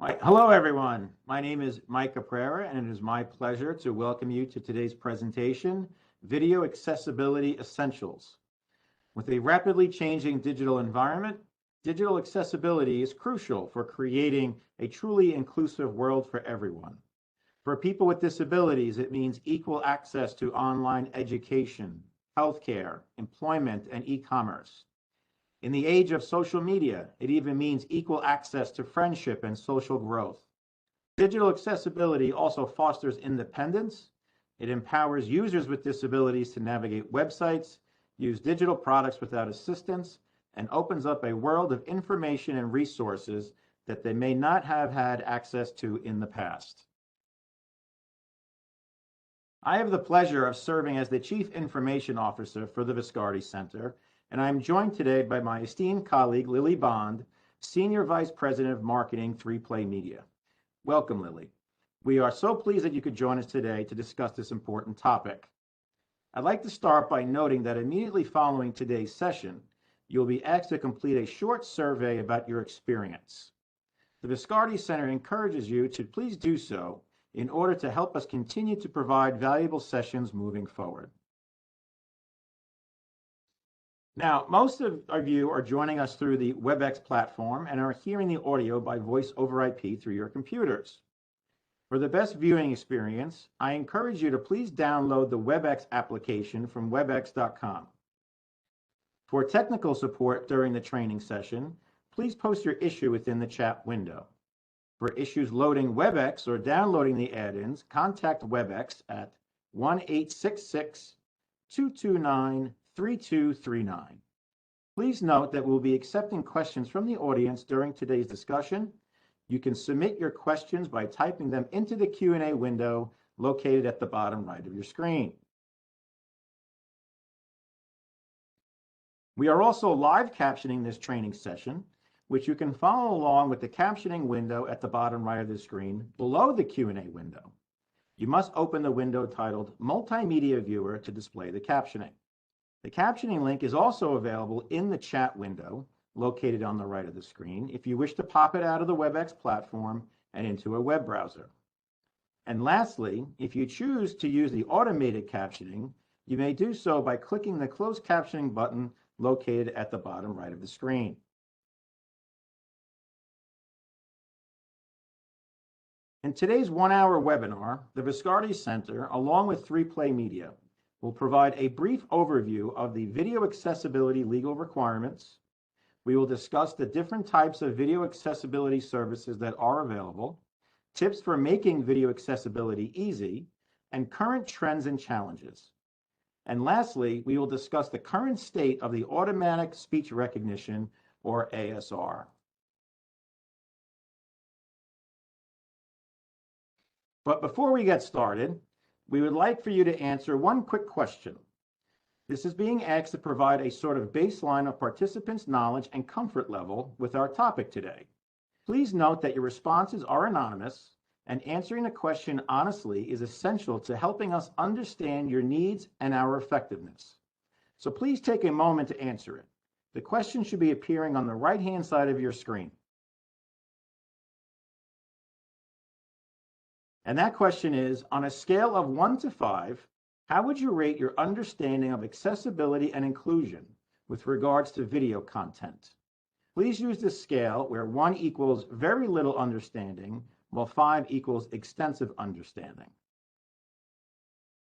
Hello, everyone. My name is Mike Caprera, and it is my pleasure to welcome you to today's presentation, Video Accessibility Essentials. With a rapidly changing digital environment, digital accessibility is crucial for creating a truly inclusive world for everyone. For people with disabilities, it means equal access to online education, healthcare, employment, and e-commerce. In the age of social media, it even means equal access to friendship and social growth. Digital accessibility also fosters independence. It empowers users with disabilities to navigate websites, use digital products without assistance, and opens up a world of information and resources that they may not have had access to in the past. I have the pleasure of serving as the Chief Information Officer for the Viscardi Center, and I'm joined today by my esteemed colleague, Lily Bond, Senior Vice President of Marketing, 3Play Media. Welcome, Lily. We are so pleased that you could join us today to discuss this important topic. I'd like to start by noting that immediately following today's session, you'll be asked to complete a short survey about your experience. The Viscardi Center encourages you to please do so in order to help us continue to provide valuable sessions moving forward. Now, most of you are joining us through the WebEx platform and are hearing the audio by voice over IP through your computers. For the best viewing experience, I encourage you to please download the WebEx application from webex.com. For technical support during the training session, please post your issue within the chat window. For issues loading WebEx or downloading the add-ins, contact WebEx at 1-866-229-3239. Please note that we'll be accepting questions from the audience during today's discussion. You can submit your questions by typing them into the Q&A window located at the bottom right of your screen. We are also live captioning this training session, which you can follow along with the captioning window at the bottom right of the screen below the Q&A window. You must open the window titled Multimedia Viewer to display the captioning. The captioning link is also available in the chat window located on the right of the screen if you wish to pop it out of the WebEx platform and into a web browser. And lastly, if you choose to use the automated captioning, you may do so by clicking the Close Captioning button located at the bottom right of the screen. In today's one-hour webinar, the Viscardi Center, along with 3Play Media, will provide a brief overview of the video accessibility legal requirements. We will discuss the different types of video accessibility services that are available, tips for making video accessibility easy, and current trends and challenges. And lastly, we will discuss the current state of the automatic speech recognition, or ASR. But before we get started, we would like for you to answer one quick question. This is being asked to provide a sort of baseline of participants' knowledge and comfort level with our topic today. Please note that your responses are anonymous, and answering the question honestly is essential to helping us understand your needs and our effectiveness. So please take a moment to answer it. The question should be appearing on the right-hand side of your screen. And that question is, on a scale of 1 to 5, how would you rate your understanding of accessibility and inclusion with regards to video content? Please use this scale where 1 equals very little understanding, while 5 equals extensive understanding.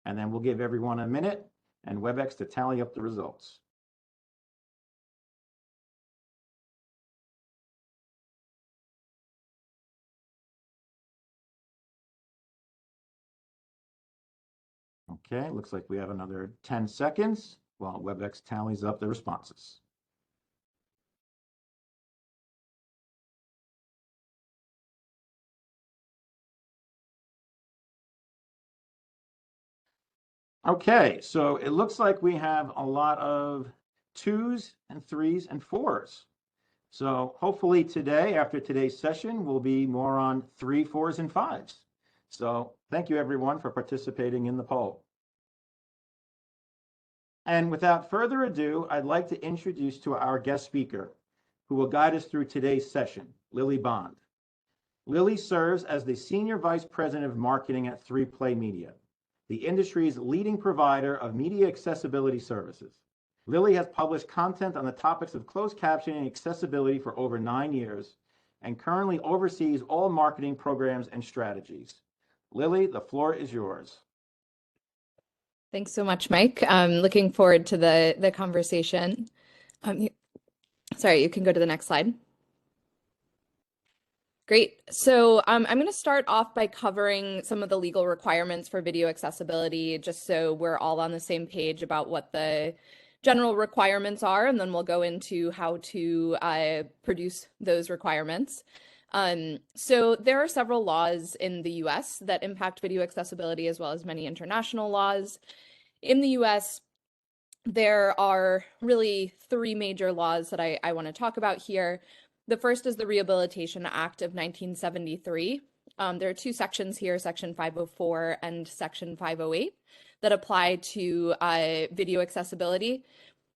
And then we'll give everyone a minute and WebEx to tally up the results. Okay, looks like we have another 10 seconds while WebEx tallies up the responses. Okay, so it looks like we have a lot of 2s and 3s and 4s. So hopefully today, after today's session, we'll be more on 3, 4s, and 5s. So thank you everyone for participating in the poll. And without further ado, I'd like to introduce to our guest speaker, who will guide us through today's session, Lily Bond. Lily serves as the Senior Vice President of Marketing at 3Play Media, the industry's leading provider of media accessibility services. Lily has published content on the topics of closed captioning and accessibility for over 9 years and currently oversees all marketing programs and strategies. Lily, the floor is yours. Thanks so much, Mike. I'm looking forward to the conversation. Sorry, you can go to the next slide. Great. So I'm going to start off by covering some of the legal requirements for video accessibility, just so we're all on the same page about what the general requirements are, and then we'll go into how to produce those requirements. So there are several laws in the US that impact video accessibility, as well as many international laws. In the US, there are really three major laws that I want to talk about here. The first is the Rehabilitation Act of 1973. There are two sections here, Section 504 and Section 508, that apply to video accessibility.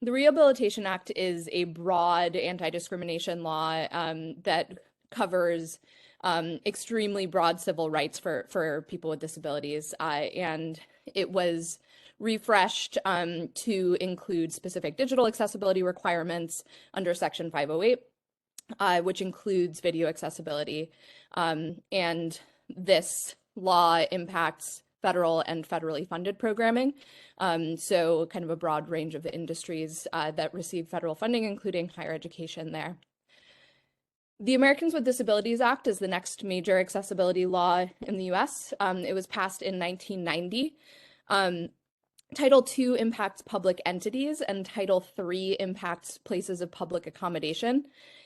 The Rehabilitation Act is a broad anti-discrimination law that covers extremely broad civil rights for people with disabilities, and it was refreshed to include specific digital accessibility requirements under Section 508. Which includes video accessibility. And this law impacts federal and federally funded programming. So kind of a broad range of industries that receive federal funding, including higher education there. The Americans with Disabilities Act is the next major accessibility law in the US. It was passed in 1990. Title II impacts public entities, and Title III impacts places of public accommodation.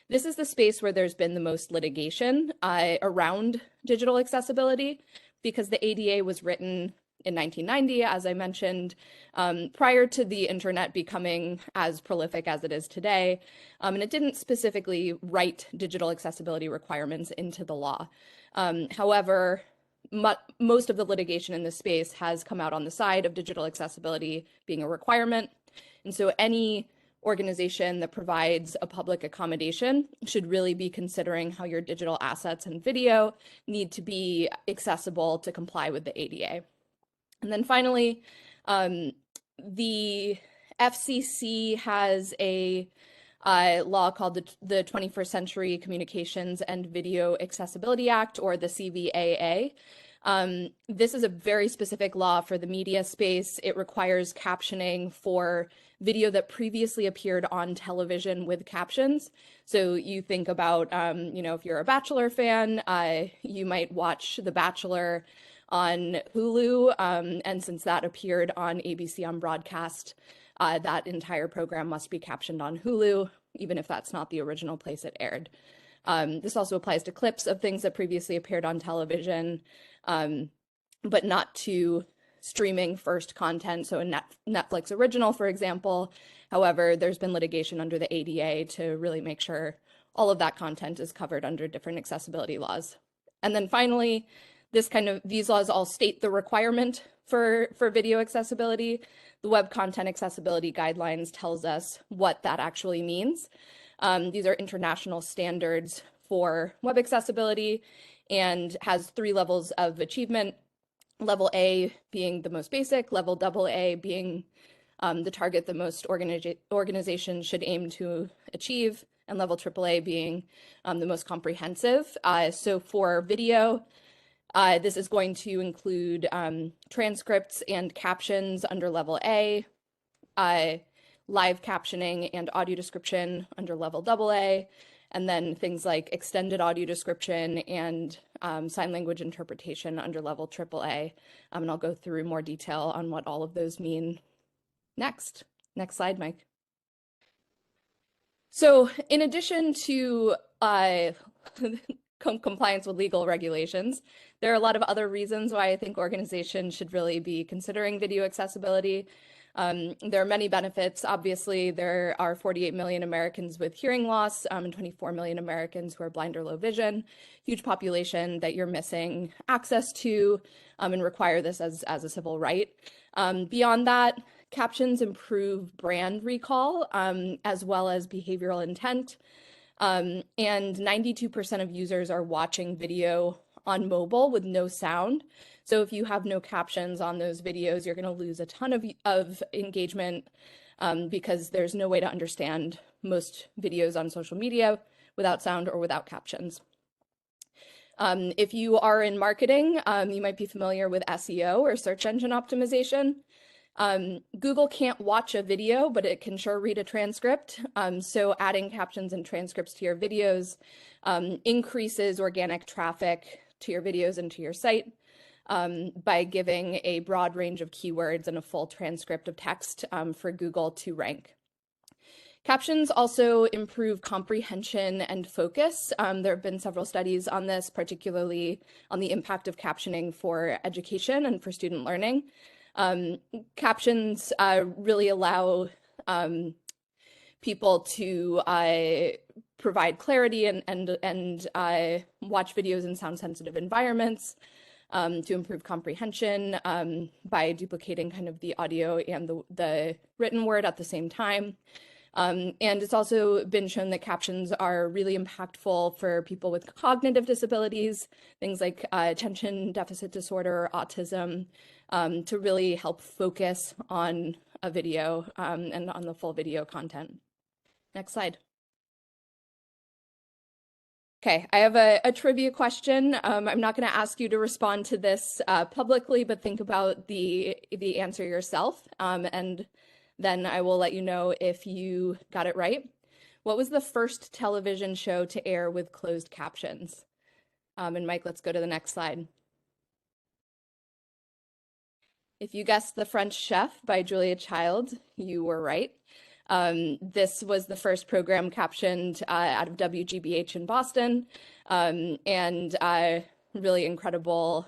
This is the space where there's been the most litigation around digital accessibility, because the ADA was written in 1990, as I mentioned, prior to the internet becoming as prolific as it is today. And it didn't specifically write digital accessibility requirements into the law. However, most of the litigation in this space has come out on the side of digital accessibility being a requirement. And so any organization that provides a public accommodation should really be considering how your digital assets and video need to be accessible to comply with the ADA. And then finally, the FCC has a law called the 21st Century Communications and Video Accessibility Act, or the CVAA. This is a very specific law for the media space. It requires captioning for video that previously appeared on television with captions. So you think about, if you're a Bachelor fan, you might watch The Bachelor on Hulu, and since that appeared on ABC on broadcast, that entire program must be captioned on Hulu, even if that's not the original place it aired. This also applies to clips of things that previously appeared on television, but not to streaming first content. So a Netflix original, for example. However, there's been litigation under the ADA to really make sure all of that content is covered under different accessibility laws. And then finally, these laws all state the requirement for video accessibility. The Web Content Accessibility Guidelines tells us what that actually means. These are international standards for web accessibility and has 3 levels of achievement. Level A being the most basic, level AA being the target that most organizations should aim to achieve, and level AAA being the most comprehensive. So for video, this is going to include transcripts and captions under level A, live captioning and audio description under level AA, and then things like extended audio description and sign language interpretation under level AAA. And I'll go through more detail on what all of those mean next. Next slide, Mike. So in addition to compliance with legal regulations, there are a lot of other reasons why I think organizations should really be considering video accessibility. There are many benefits. Obviously, there are 48 million Americans with hearing loss and 24 million Americans who are blind or low vision. Huge population that you're missing access to and require this as a civil right. Beyond that, captions improve brand recall as well as behavioral intent. And 92% of users are watching video on mobile with no sound. So if you have no captions on those videos, you're going to lose a ton of engagement because there's no way to understand most videos on social media without sound or without captions. If you are in marketing, you might be familiar with SEO or search engine optimization. Google can't watch a video, but it can sure read a transcript. So adding captions and transcripts to your videos increases organic traffic to your videos and to your site by giving a broad range of keywords and a full transcript of text for Google to rank. Captions also improve comprehension and focus. There have been several studies on this, particularly on the impact of captioning for education and for student learning. Captions really allow people to provide clarity and watch videos in sound-sensitive environments, to improve comprehension by duplicating kind of the audio and the written word at the same time. And it's also been shown that captions are really impactful for people with cognitive disabilities, things like attention deficit disorder, autism, to really help focus on a video and on the full video content. Next slide. Okay, I have a trivia question. I'm not going to ask you to respond to this publicly, but think about the answer yourself, and then I will let you know if you got it right. What was the first television show to air with closed captions? And Mike, let's go to the next slide. If you guessed The French Chef by Julia Child, you were right. This was the first program captioned out of WGBH in Boston, and really incredible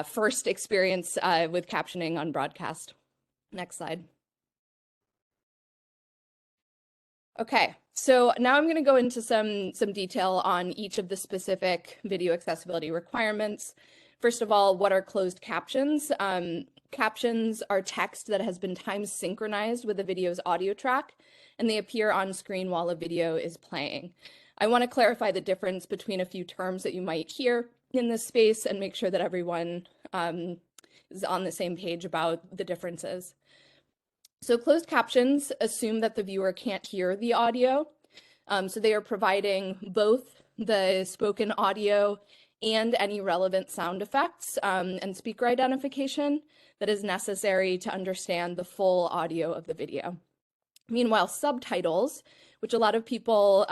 first experience with captioning on broadcast. Next slide. Okay, so now I'm going to go into some detail on each of the specific video accessibility requirements. First of all, what are closed captions? Captions are text that has been time synchronized with the video's audio track, and they appear on screen while a video is playing. I want to clarify the difference between a few terms that you might hear in this space and make sure that everyone is on the same page about the differences. So closed captions assume that the viewer can't hear the audio. So they are providing both the spoken audio and any relevant sound effects and speaker identification that is necessary to understand the full audio of the video. Meanwhile, subtitles, which a lot of people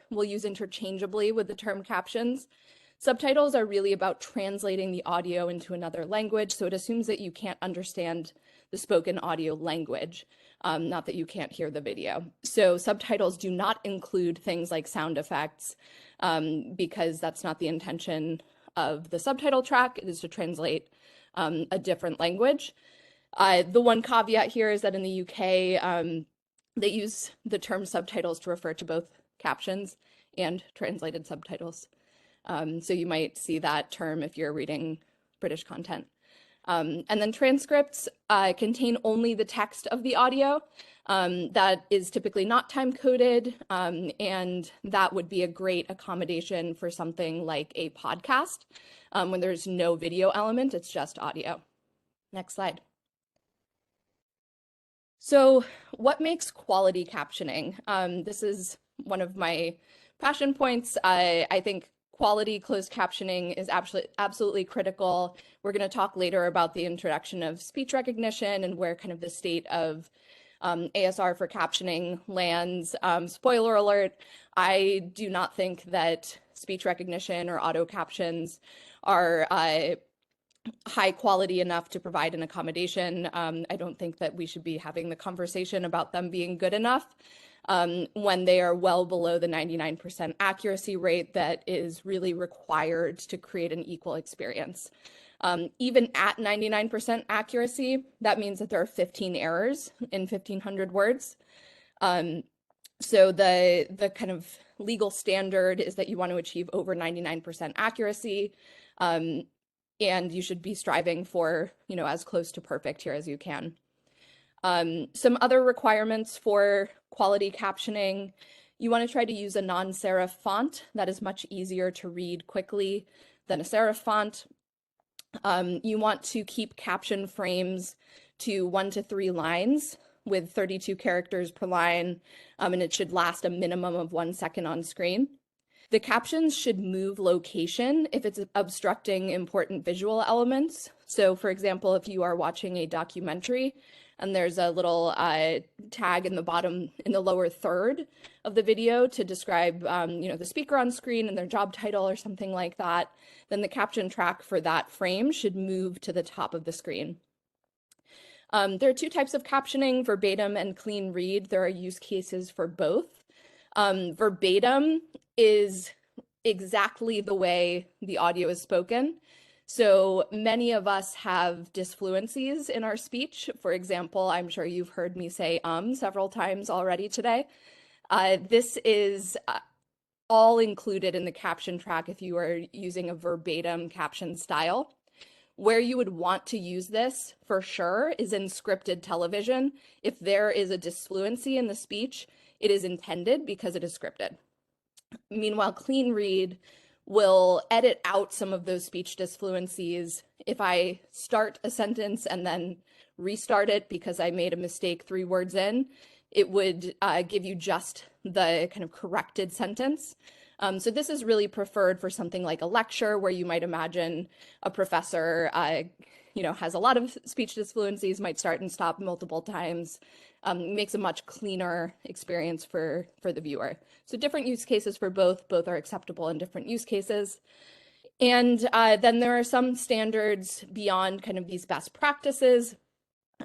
will use interchangeably with the term captions, subtitles are really about translating the audio into another language, so it assumes that you can't understand the spoken audio language, not that you can't hear the video. So subtitles do not include things like sound effects because that's not the intention of the subtitle track. It is to translate a different language. The one caveat here is that in the UK, they use the term subtitles to refer to both captions and translated subtitles. So you might see that term if you're reading British content. And then transcripts contain only the text of the audio. That is typically not time-coded, and that would be a great accommodation for something like a podcast when there's no video element, it's just audio. Next slide. So what makes quality captioning? This is one of my passion points. I think quality closed captioning is absolutely critical. We're going to talk later about the introduction of speech recognition and where kind of the state of ASR for captioning lands. Spoiler alert, I do not think that speech recognition or auto captions are high quality enough to provide an accommodation. I don't think that we should be having the conversation about them being good enough when they are well below the 99% accuracy rate that is really required to create an equal experience. Even at 99% accuracy, that means that there are 15 errors in 1,500 words. So the kind of legal standard is that you want to achieve over 99% accuracy. And you should be striving for, as close to perfect here as you can. Some other requirements for quality captioning You want to try to use a non-serif font that is much easier to read quickly than a serif font. You want to keep caption frames to 1 to 3 lines with 32 characters per line, and it should last a minimum of 1 second on screen. The captions should move location if it's obstructing important visual elements. So for example, if you are watching a documentary and there's a little tag in the bottom, in the lower third of the video to describe the speaker on screen and their job title or something like that, then the caption track for that frame should move to the top of the screen. There are 2 types of captioning, verbatim and clean read. There are use cases for both. Verbatim is exactly the way the audio is spoken. So many of us have disfluencies in our speech. For example, I'm sure you've heard me say several times already today. This is all included in the caption track if you are using a verbatim caption style. Where you would want to use this for sure is in scripted television. If there is a disfluency in the speech, it is intended because it is scripted. Meanwhile, clean read will edit out some of those speech disfluencies. If I start a sentence and then restart it because I made a mistake 3 words in, it would give you just the kind of corrected sentence. So this is really preferred for something like a lecture where you might imagine a professor has a lot of speech disfluencies, might start and stop multiple times, makes a much cleaner experience for the viewer. So different use cases for both are acceptable in different use cases. And then there are some standards beyond kind of these best practices.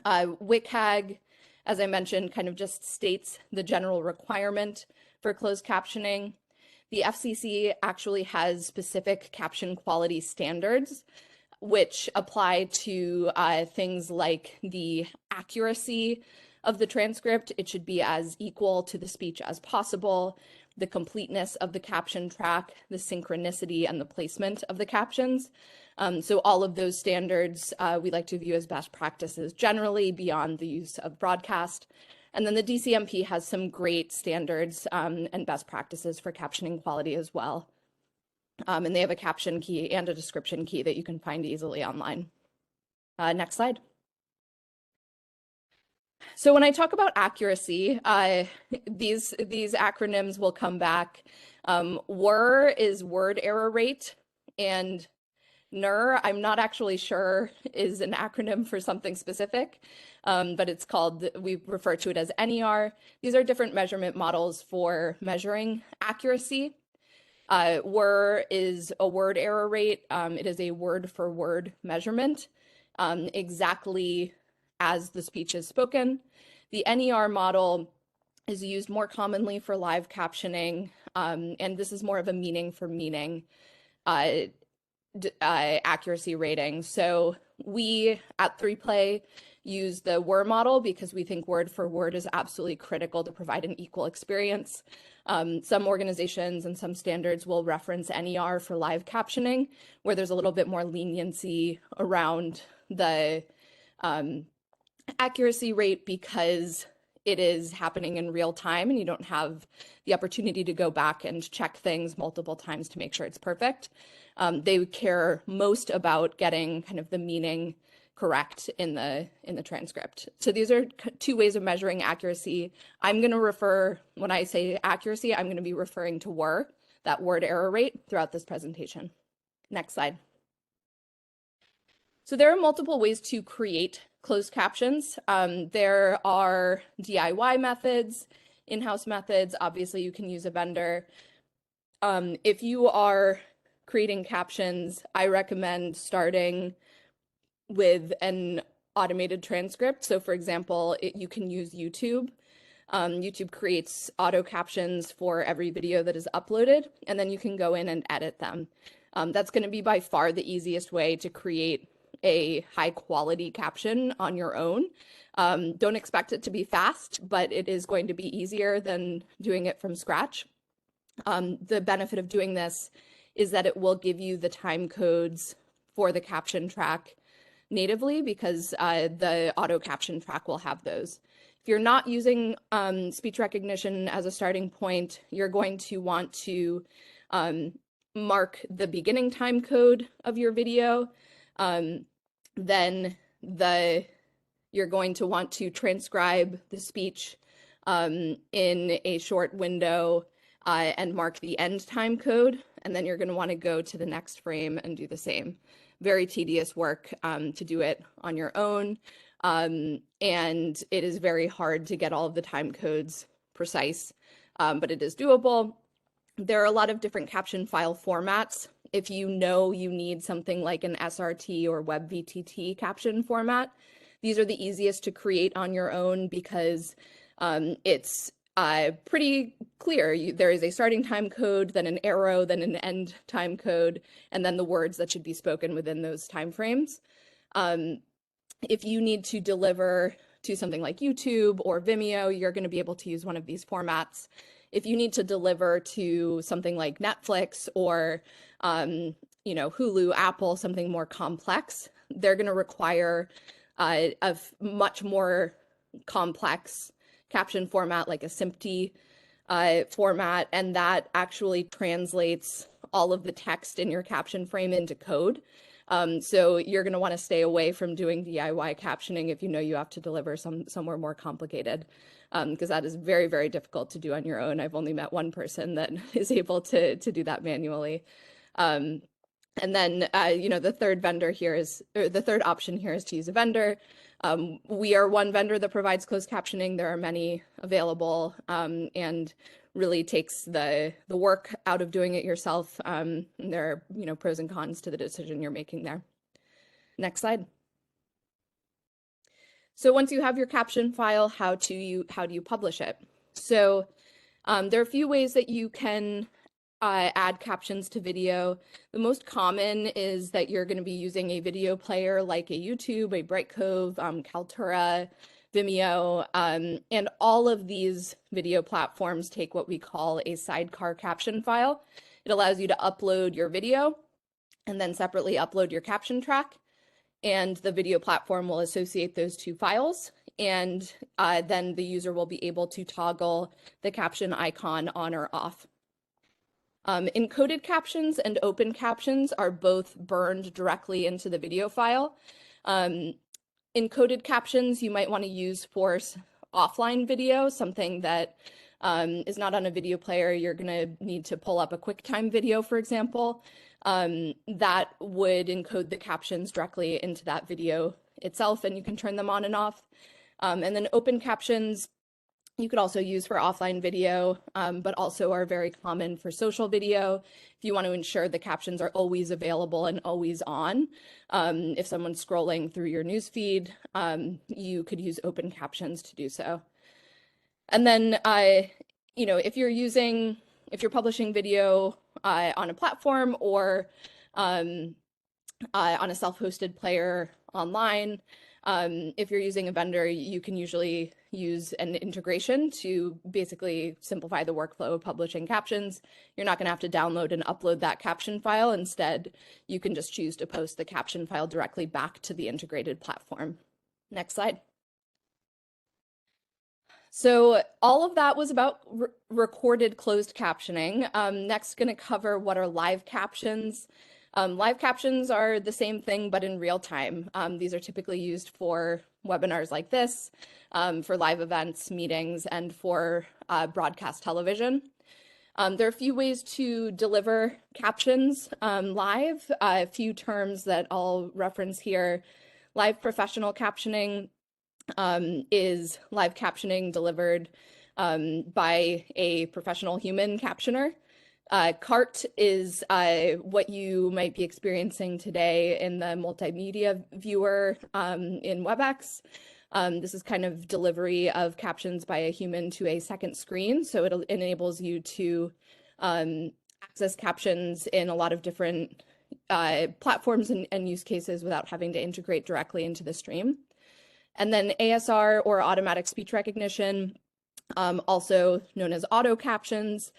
WCAG, as I mentioned, kind of just states the general requirement for closed captioning. The FCC actually has specific caption quality standards which apply to things like the accuracy of the transcript. It should be as equal to the speech as possible, the completeness of the caption track, the synchronicity and the placement of the captions. So all of those standards we like to view as best practices generally beyond the use of broadcast. And then the DCMP has some great standards and best practices for captioning quality as well. And they have a caption key and a description key that you can find easily online. Next slide. So when I talk about accuracy, these acronyms will come back. WER is word error rate, and NER, I'm not actually sure, is an acronym for something specific, but it's called, we refer to it as NER. These are different measurement models for measuring accuracy. WER is a word error rate. It is a word for word measurement, exactly as the speech is spoken. The NER model is used more commonly for live captioning, and this is more of a meaning for meaning accuracy rating. So we at 3Play use the WER model because we think word for word is absolutely critical to provide an equal experience. Some organizations and some standards will reference NER for live captioning, where there's a little bit more leniency around the accuracy rate because it is happening in real time and you don't have the opportunity to go back and check things multiple times to make sure it's perfect. They care most about getting kind of the meaning correct in the transcript. So these are 2 ways of measuring accuracy. I'm going to refer, when I say accuracy, I'm going to be referring to WER, that word error rate, throughout this presentation. Next slide. So there are multiple ways to create closed captions. There are DIY methods, in-house methods. Obviously, you can use a vendor. If you are creating captions, I recommend starting with an automated transcript. So for example, you can use YouTube. YouTube creates auto captions for every video that is uploaded, and then you can go in and edit them. That's going to be by far the easiest way to create a high quality caption on your own. Don't expect it to be fast, but it is going to be easier than doing it from scratch. The benefit of doing this is that it will give you the time codes for the caption track natively because the auto caption track will have those. If you're not using speech recognition as a starting point, you're going to want to mark the beginning time code of your video. Then you're going to want to transcribe the speech in a short window and mark the end time code. And then you're going to want to go to the next frame and do the same. Very tedious work to do it on your own. And it is very hard to get all of the time codes precise, but it is doable. There are a lot of different caption file formats. If you know you need something like an SRT or WebVTT caption format, these are the easiest to create on your own because it's pretty clear. There is a starting time code, then an arrow, then an end time code, and then the words that should be spoken within those time frames. If you need to deliver to something like YouTube or Vimeo, you're going to be able to use one of these formats. If you need to deliver to something like Netflix or Hulu, Apple, something more complex, they're going to require a much more complex caption format like a SMPTE format, and that actually translates all of the text in your caption frame into code. So you're going to want to stay away from doing DIY captioning if you know you have to deliver somewhere more complicated, because that is very, very difficult to do on your own. I've only met one person that is able to do that manually. And then, the third option here is to use a vendor. We are one vendor that provides closed captioning. There are many available, and really takes the work out of doing it yourself. There are, pros and cons to the decision you're making there. Next slide. So once you have your caption file, how do you publish it? So there are a few ways that you can add captions to video. The most common is that you're going to be using a video player like a YouTube, a Brightcove, Kaltura, Vimeo, and all of these video platforms take what we call a sidecar caption file. It allows you to upload your video and then separately upload your caption track, and the video platform will associate those two files, and then the user will be able to toggle the caption icon on or off. Encoded captions and open captions are both burned directly into the video file. Encoded captions you might want to use for offline video, something that is not on a video player. You're going to need to pull up a QuickTime video, for example. That would encode the captions directly into that video itself, and you can turn them on and off. And then open captions you could also use for offline video, but also are very common for social video. If you want to ensure the captions are always available and always on, if someone's scrolling through your newsfeed, you could use open captions to do so. And then, if you're publishing video on a platform or on a self-hosted player online, if you're using a vendor, you can usually use an integration to basically simplify the workflow of publishing captions. You're not going to have to download and upload that caption file. Instead, you can just choose to post the caption file directly back to the integrated platform. Next slide. So all of that was about recorded closed captioning. Next, going to cover what are live captions. Live captions are the same thing, but in real time. These are typically used for webinars like this, for live events, meetings, and for broadcast television. There are a few ways to deliver captions live. A few terms that I'll reference here. Live professional captioning is live captioning delivered by a professional human captioner. CART is what you might be experiencing today in the multimedia viewer in WebEx. This is kind of delivery of captions by a human to a second screen. So it enables you to access captions in a lot of different platforms and use cases without having to integrate directly into the stream. And then ASR, or automatic speech recognition, also known as auto captions.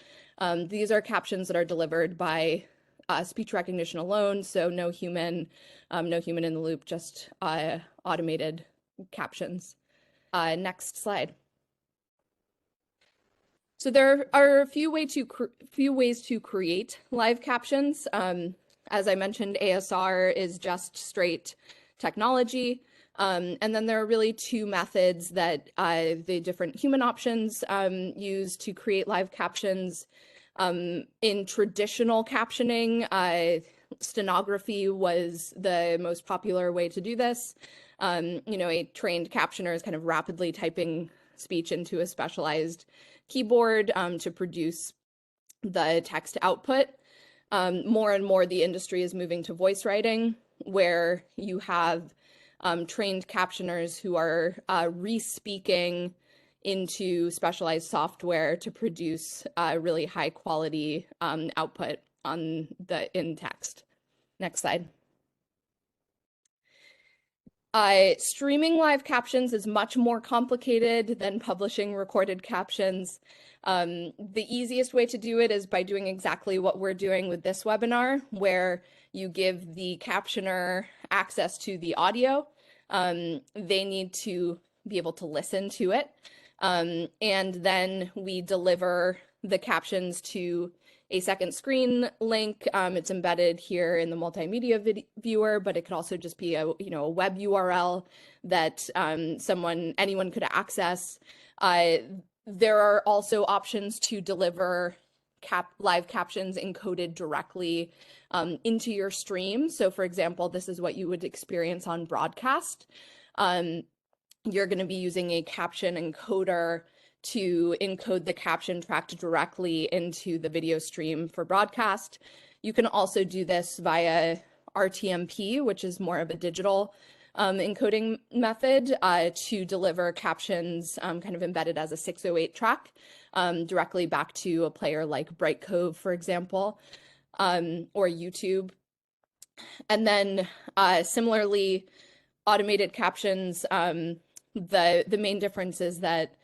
These are captions that are delivered by speech recognition alone, so no human in the loop, just automated captions. Next slide. So there are a few ways to create live captions. As I mentioned, ASR is just straight technology. And then there are really two methods that the different human options use to create live captions. In traditional captioning, stenography was the most popular way to do this. A trained captioner is kind of rapidly typing speech into a specialized keyboard to produce the text output. More and more, the industry is moving to voice writing, where you have trained captioners who are re-speaking into specialized software to produce really high quality output in text. Next slide. Streaming live captions is much more complicated than publishing recorded captions. The easiest way to do it is by doing exactly what we're doing with this webinar, where you give the captioner access to the audio. They need to be able to listen to it. And then we deliver the captions to a second screen link. It's embedded here in the multimedia viewer, but it could also just be a web URL that anyone could access. There are also options to deliver live captions encoded directly into your stream. So for example, this is what you would experience on broadcast. You're going to be using a caption encoder to encode the caption tracked directly into the video stream for broadcast. You can also do this via RTMP, which is more of a digital encoding method to deliver captions kind of embedded as a 608 track directly back to a player like Brightcove, for example, or YouTube. And then similarly, automated captions, the main difference is that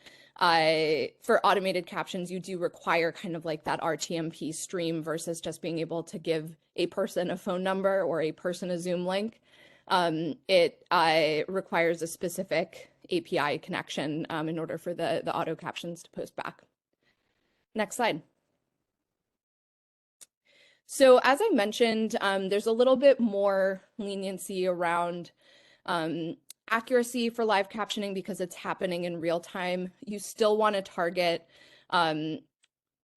for automated captions, you do require kind of like that RTMP stream versus just being able to give a person a phone number or a person a Zoom link. It requires a specific API connection in order for the auto captions to post back. Next slide. So as I mentioned, there's a little bit more leniency around accuracy for live captioning because it's happening in real time. You still want to target around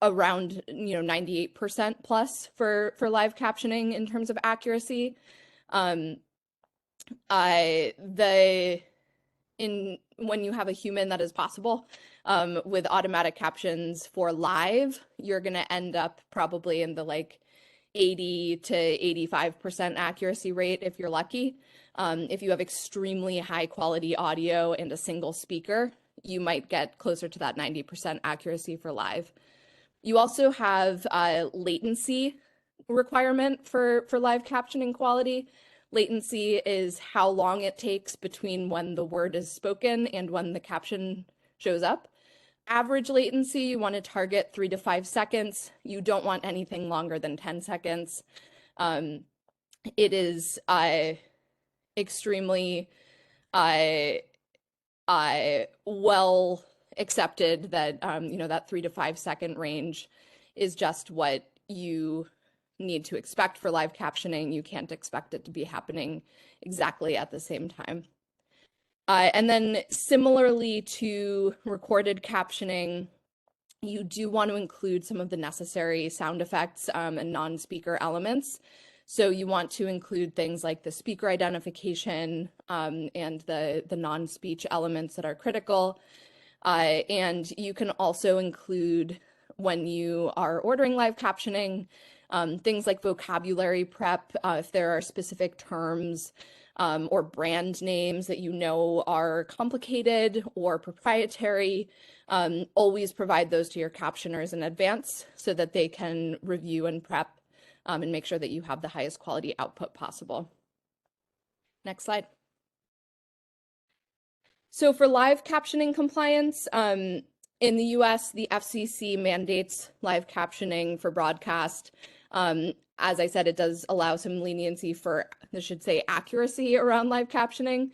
98% plus for live captioning in terms of accuracy. When you have a human, that is possible. With automatic captions for live, you're going to end up probably in the 80 to 85% accuracy rate if you're lucky. If you have extremely high quality audio and a single speaker, you might get closer to that 90% accuracy for live. You also have a latency requirement for live captioning quality. Latency is how long it takes between when the word is spoken and when the caption shows up. Average latency, you want to target 3 to 5 seconds. You don't want anything longer than 10 seconds. It is extremely well accepted that that 3 to 5 second range is just what you need to expect for live captioning. You can't expect it to be happening exactly at the same time. And then similarly to recorded captioning, you do want to include some of the necessary sound effects and non-speaker elements. So you want to include things like the speaker identification and the non-speech elements that are critical. And you can also include, when you are ordering live captioning, things like vocabulary prep, if there are specific terms or brand names that you know are complicated or proprietary, always provide those to your captioners in advance so that they can review and prep and make sure that you have the highest quality output possible. Next slide. So for live captioning compliance, in the US, the FCC mandates live captioning for broadcast. As I said, it does allow some leniency for, I should say, accuracy around live captioning.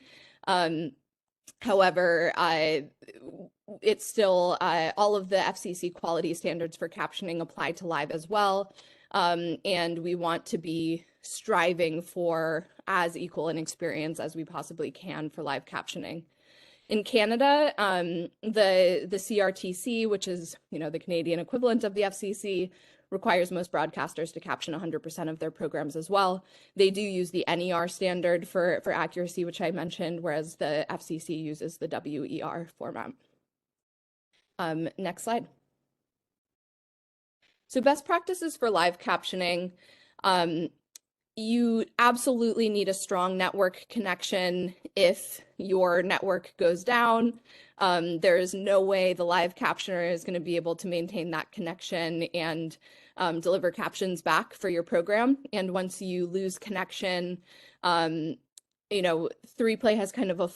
However, it's still all of the FCC quality standards for captioning apply to live as well. And we want to be striving for as equal an experience as we possibly can for live captioning. In Canada, the CRTC, which is, the Canadian equivalent of the FCC, requires most broadcasters to caption 100% of their programs as well. They do use the NER standard for accuracy, which I mentioned, whereas the FCC uses the WER format. Next slide. So best practices for live captioning. You absolutely need a strong network connection. If your network goes down, there is no way the live captioner is going to be able to maintain that connection and deliver captions back for your program. And once you lose connection, 3Play has kind of a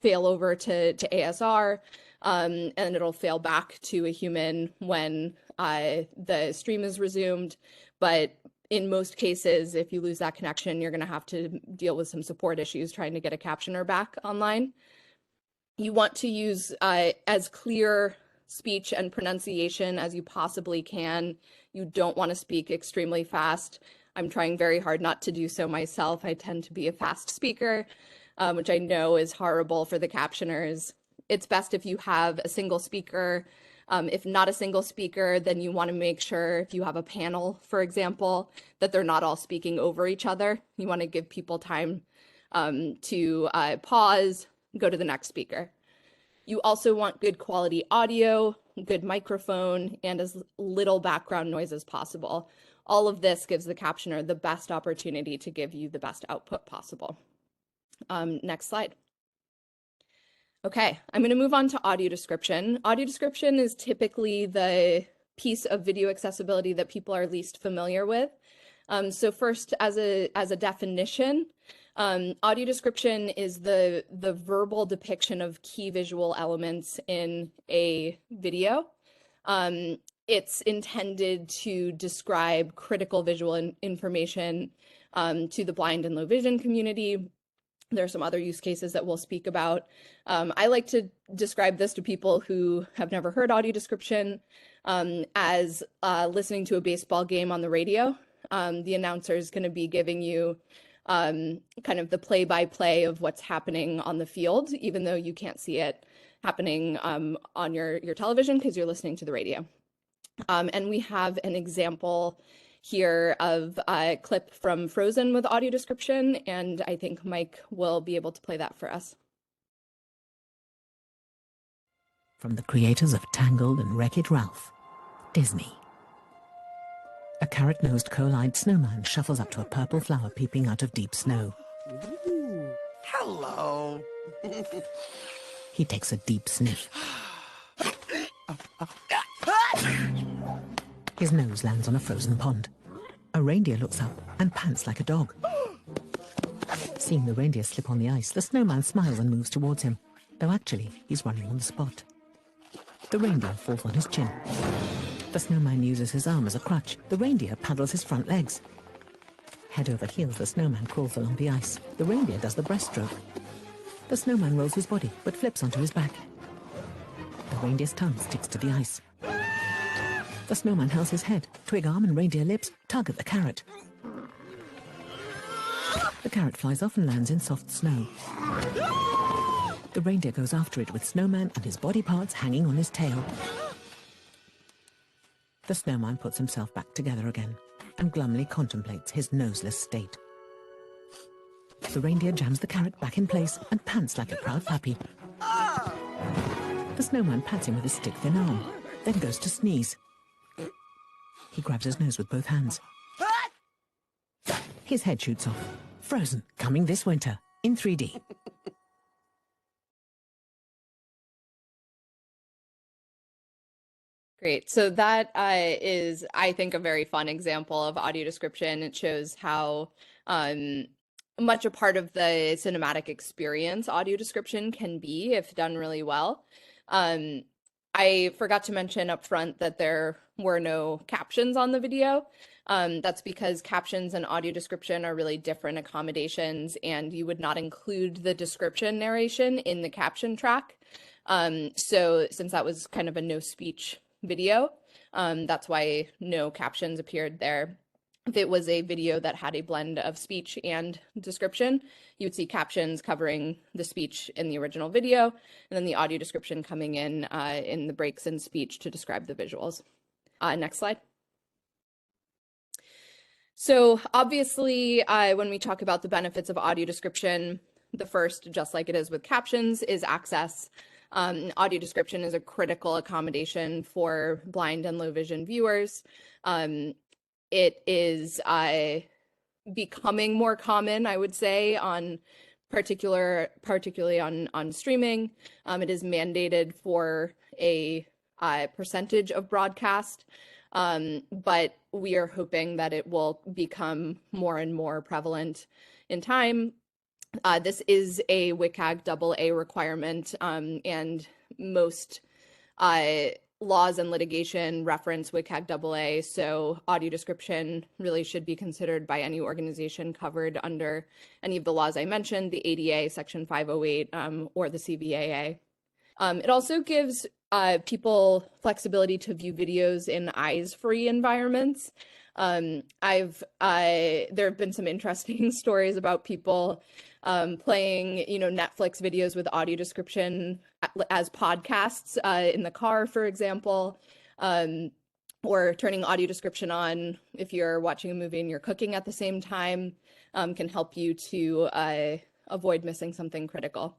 failover to ASR, and it'll fail back to a human when the stream is resumed. But in most cases, if you lose that connection, you're going to have to deal with some support issues trying to get a captioner back online. You want to use as clear speech and pronunciation as you possibly can. You don't want to speak extremely fast. I'm trying very hard not to do so myself. I tend to be a fast speaker, which I know is horrible for the captioners. It's best if you have a single speaker. If not a single speaker, then you want to make sure if you have a panel, for example, that they're not all speaking over each other. You want to give people time to pause, go to the next speaker. You also want good quality audio, good microphone, and as little background noise as possible. All of this gives the captioner the best opportunity to give you the best output possible. Next slide. Okay, I'm going to move on to audio description. Audio description is typically the piece of video accessibility that people are least familiar with. So first, as a definition, audio description is the verbal depiction of key visual elements in a video. It's intended to describe critical visual information to the blind and low vision community. There are some other use cases that we'll speak about. I like to describe this to people who have never heard audio description as listening to a baseball game on the radio. The announcer is going to be giving you kind of the play-by-play of what's happening on the field, even though you can't see it happening on your television because you're listening to the radio. And we have an example here of a clip from Frozen with audio description, and I think Mike will be able to play that for us. From the creators of Tangled and Wreck-It Ralph, Disney. A carrot-nosed, coal-eyed snowman shuffles up to a purple flower peeping out of deep snow. Ooh, hello. He takes a deep sniff. His nose lands on a frozen pond. A reindeer looks up and pants like a dog. Seeing the reindeer slip on the ice, the snowman smiles and moves towards him, though actually he's running on the spot. The reindeer falls on his chin. The snowman uses his arm as a crutch. The reindeer paddles his front legs. Head over heels, the snowman crawls along the ice. The reindeer does the breaststroke. The snowman rolls his body, but flips onto his back. The reindeer's tongue sticks to the ice. The snowman held his head. Twig arm and reindeer lips tug at the carrot. The carrot flies off and lands in soft snow. The reindeer goes after it with snowman and his body parts hanging on his tail. The snowman puts himself back together again and glumly contemplates his noseless state. The reindeer jams the carrot back in place and pants like a proud puppy. The snowman pats him with his stick-thin arm, then goes to sneeze. He grabs his nose with both hands. His head shoots off. Frozen, coming this winter, in 3D. Great. So that is, I think, a very fun example of audio description. It shows how much a part of the cinematic experience audio description can be if done really well. I forgot to mention up front that there were no captions on the video. That's because captions and audio description are really different accommodations, and you would not include the description narration in the caption track. So since that was kind of a no speech video, that's why no captions appeared there. If it was a video that had a blend of speech and description, you would see captions covering the speech in the original video, and then the audio description coming in the breaks in speech to describe the visuals. Next slide. So obviously, when we talk about the benefits of audio description, the first, just like it is with captions, is access. Audio description is a critical accommodation for blind and low vision viewers. It is becoming more common, I would say, on particularly on streaming. It is mandated for a percentage of broadcast, but we are hoping that it will become more and more prevalent in time. This is a WCAG AA requirement, and most laws and litigation reference WCAG AA, so audio description really should be considered by any organization covered under any of the laws I mentioned, the ADA, Section 508, or the CVAA. It also gives people flexibility to view videos in eyes-free environments. There have been some interesting stories about people playing, Netflix videos with audio description as podcasts in the car, for example, or turning audio description on if you're watching a movie and you're cooking at the same time can help you to avoid missing something critical.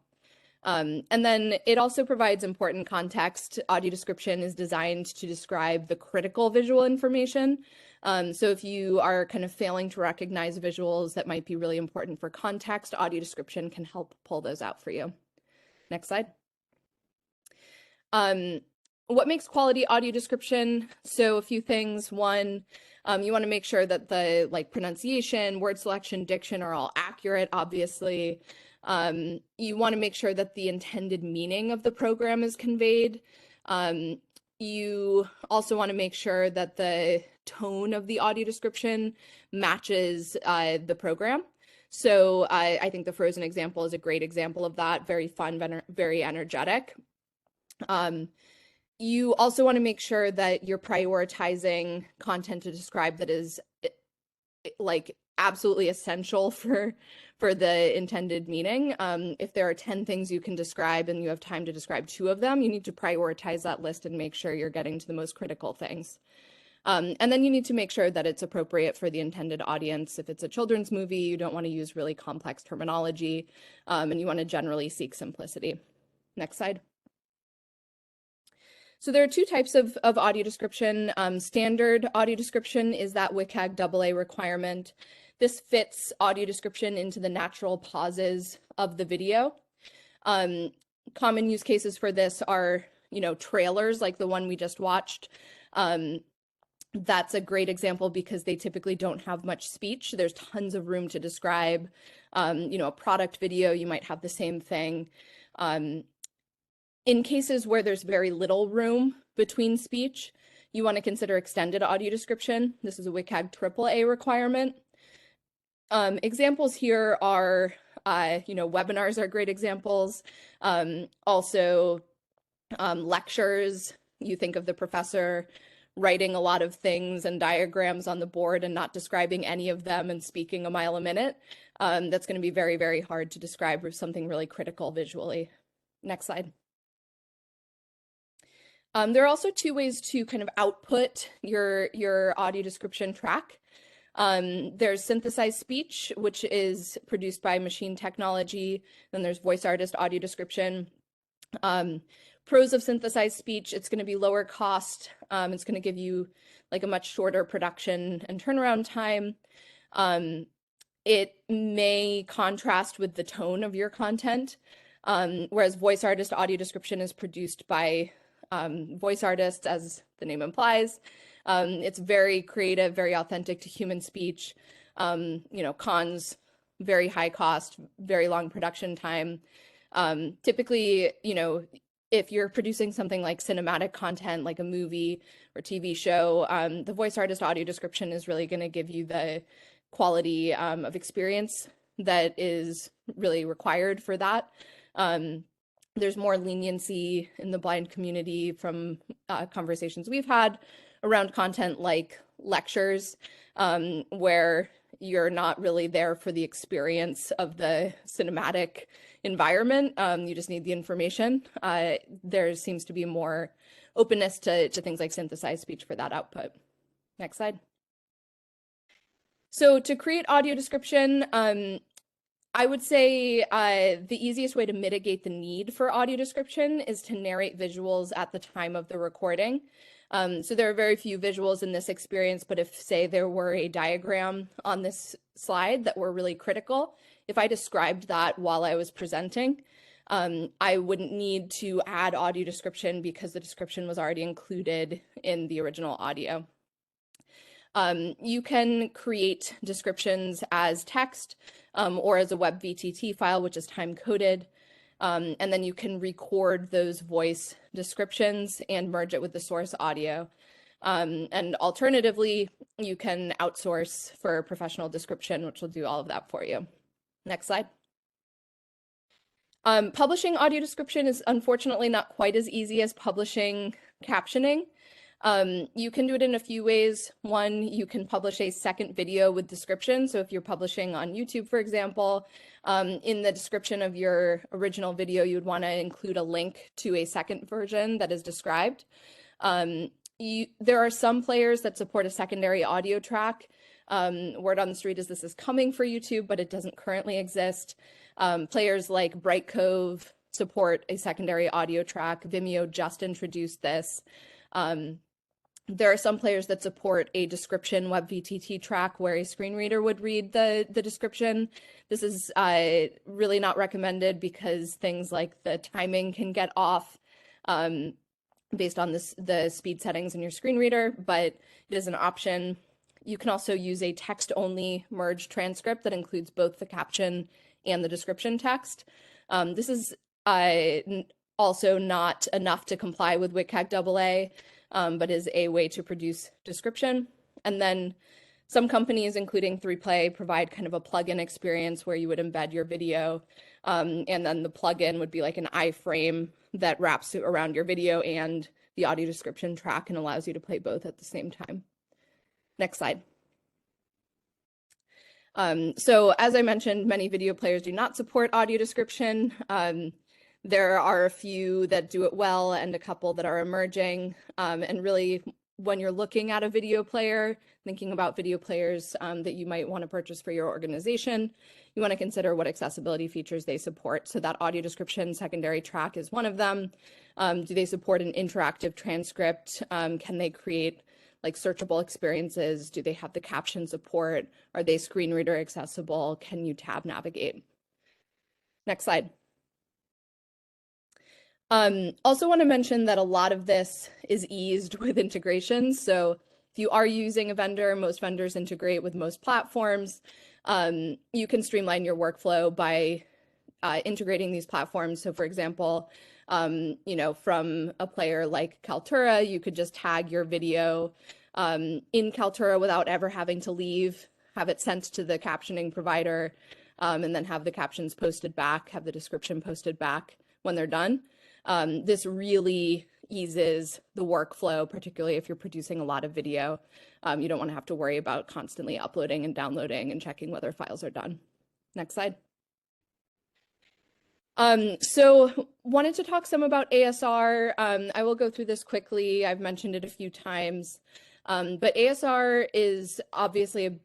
And then it also provides important context. Audio description is designed to describe the critical visual information. So if you are kind of failing to recognize visuals that might be really important for context, audio description can help pull those out for you. Next slide. What makes quality audio description? So a few things. One, you want to make sure that the pronunciation, word selection, diction are all accurate, obviously. You want to make sure that the intended meaning of the program is conveyed. You also want to make sure that the tone of the audio description matches the program. So I think the Frozen example is a great example of that. Very fun, very energetic. You also want to make sure that you're prioritizing content to describe that is absolutely essential for the intended meaning. If there are 10 things you can describe and you have time to describe 2 of them, you need to prioritize that list and make sure you're getting to the most critical things. And then you need to make sure that it's appropriate for the intended audience. If it's a children's movie, you don't want to use really complex terminology, and you want to generally seek simplicity. Next slide. So there are 2 types of audio description. Standard audio description is that WCAG AA requirement. This fits audio description into the natural pauses of the video. Common use cases for this are, trailers like the one we just watched. That's a great example because they typically don't have much speech. There's tons of room to describe. A product video, you might have the same thing. In cases where there's very little room between speech, you want to consider extended audio description. This is a WCAG AAA requirement. Examples here are, webinars are great examples. Also, lectures. You think of the professor writing a lot of things and diagrams on the board and not describing any of them and speaking a mile a minute. That's going to be very, very hard to describe something really critical visually. Next slide. There are also 2 ways to kind of output your audio description track. There's synthesized speech, which is produced by machine technology. Then there's voice artist audio description. Pros of synthesized speech, it's going to be lower cost. It's going to give you a much shorter production and turnaround time. It may contrast with the tone of your content, whereas voice artist audio description is produced by voice artists, as the name implies. It's very creative, very authentic to human speech. Cons, very high cost, very long production time. Typically, if you're producing something like cinematic content, like a movie or TV show, the voice artist audio description is really going to give you the quality of experience that is really required for that. There's more leniency in the blind community from conversations we've had around content like lectures, where you're not really there for the experience of the cinematic environment. You just need the information. There seems to be more openness to things like synthesized speech for that output. Next slide. So to create audio description, I would say the easiest way to mitigate the need for audio description is to narrate visuals at the time of the recording. So there are very few visuals in this experience, but if, say, there were a diagram on this slide that were really critical, if I described that while I was presenting, I wouldn't need to add audio description because the description was already included in the original audio. You can create descriptions as text or as a web VTT file, which is time-coded. And then you can record those voice descriptions and merge it with the source audio. And alternatively, you can outsource for professional description, which will do all of that for you. Next slide. Publishing audio description is unfortunately not quite as easy as publishing captioning. You can do it in a few ways. One, you can publish a second video with description. So if you're publishing on YouTube, for example, in the description of your original video, you would want to include a link to a second version that is described. There are some players that support a secondary audio track. Word on the street is this is coming for YouTube, but it doesn't currently exist. Players like Bright Cove support a secondary audio track. Vimeo just introduced this. There are some players that support a description web VTT track where a screen reader would read the description. This is really not recommended because things like the timing can get off based on the speed settings in your screen reader, but it is an option. You can also use a text-only merged transcript that includes both the caption and the description text. This is also not enough to comply with WCAG AA, but is a way to produce description. And then some companies, including 3Play, provide kind of a plugin experience where you would embed your video, and then the plugin would be like an iframe that wraps around your video and the audio description track and allows you to play both at the same time. Next slide. So as I mentioned, many video players do not support audio description. There are a few that do it well and a couple that are emerging. And really, when you're looking at a video player, thinking about video players that you might want to purchase for your organization, you want to consider what accessibility features they support. So that audio description secondary track is one of them. Do they support an interactive transcript? Can they create like searchable experiences? Do they have the caption support? Are they screen reader accessible? Can you tab navigate? Next slide. Also want to mention that a lot of this is eased with integrations. So if you are using a vendor, most vendors integrate with most platforms. You can streamline your workflow by integrating these platforms. So for example, you know, from a player like Kaltura, you could just tag your video in Kaltura without ever having to leave, have it sent to the captioning provider, and then have the captions posted back, have the description posted back when they're done. This really eases the workflow, particularly if you're producing a lot of video. You don't want to have to worry about constantly uploading and downloading and checking whether files are done. Next slide. So wanted to talk some about ASR. I will go through this quickly. I've mentioned it a few times, but ASR is obviously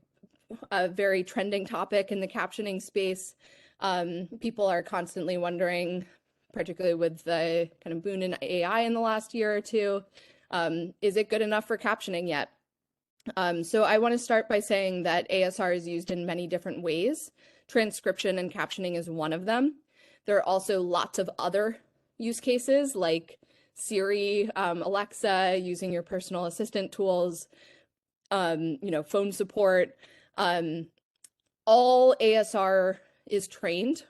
a very trending topic in the captioning space. People are constantly wondering, particularly with the kind of boon in AI in the last year or two, is it good enough for captioning yet? So I want to start by saying that ASR is used in many different ways. Transcription and captioning is one of them. There are also lots of other use cases like Siri, Alexa, using your personal assistant tools, you know, phone support. All ASR is trained,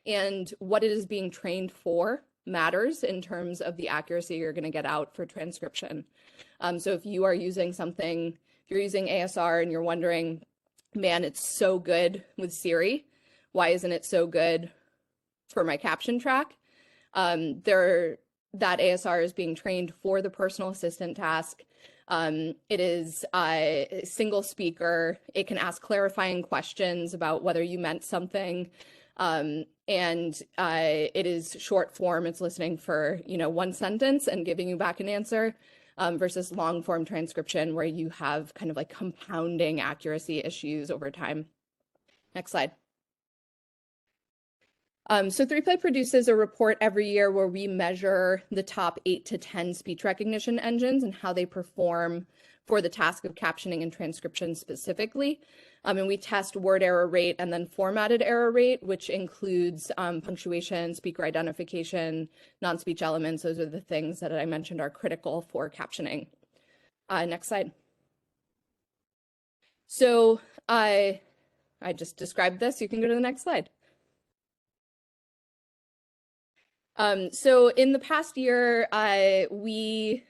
and what it is being trained for matters in terms of the accuracy you're going to get out for transcription. So if you are using something, if you're using ASR and you're wondering, man, it's so good with Siri, why isn't it so good for my caption track? That ASR is being trained for the personal assistant task. It is a single speaker. It can ask clarifying questions about whether you meant something. And it is short form. It's listening for, one sentence and giving you back an answer, versus long form transcription where you have kind of like compounding accuracy issues over time. Next slide. So 3Play produces a report every year where we measure the top 8 to 10 speech recognition engines and how they perform for the task of captioning and transcription specifically. And we test word error rate and then formatted error rate, which includes punctuation, speaker identification, non-speech elements. Those are the things that I mentioned are critical for captioning. Next slide. So I just described this. You can go to the next slide. So in the past year, we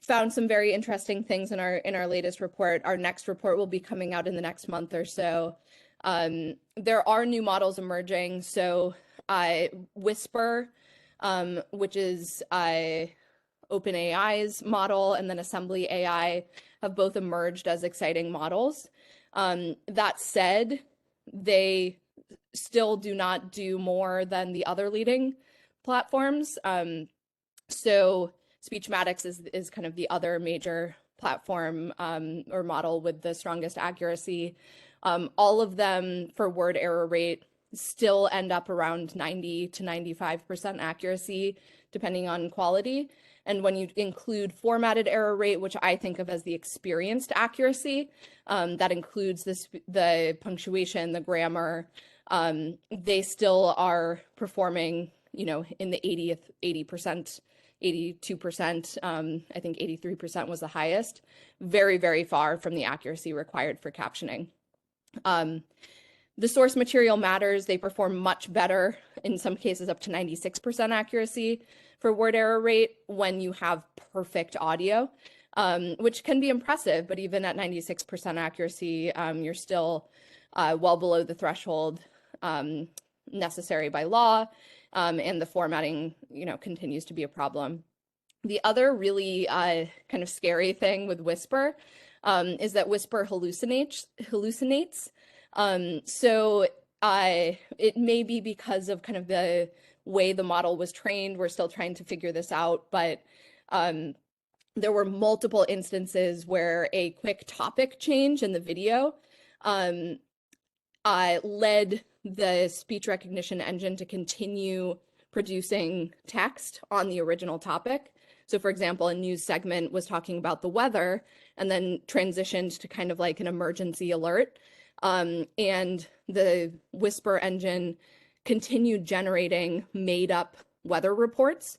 found some very interesting things in our latest report. Our next report will be coming out in the next month or so. There are new models emerging. So Whisper, which is OpenAI's model, and then Assembly AI have both emerged as exciting models. That said, they still do not do more than the other leading platforms. So Speechmatics is kind of the other major platform or model with the strongest accuracy. All of them for word error rate still end up around 90 to 95% accuracy, depending on quality. And when you include formatted error rate, which I think of as the experienced accuracy, that includes the punctuation, the grammar, they still are performing, in the 80%, 82%, I think 83% was the highest, very, very far from the accuracy required for captioning. The source material matters. They perform much better, in some cases up to 96% accuracy for word error rate when you have perfect audio, which can be impressive, but even at 96% accuracy, you're still well below the threshold necessary by law, and the formatting, continues to be a problem. The other really kind of scary thing with Whisper is that Whisper hallucinates. So it may be because of kind of the way the model was trained. We're still trying to figure this out, but there were multiple instances where a quick topic change in the video led the speech recognition engine to continue producing text on the original topic. So for example, a news segment was talking about the weather and then transitioned to kind of like an emergency alert. And the Whisper engine continued generating made up weather reports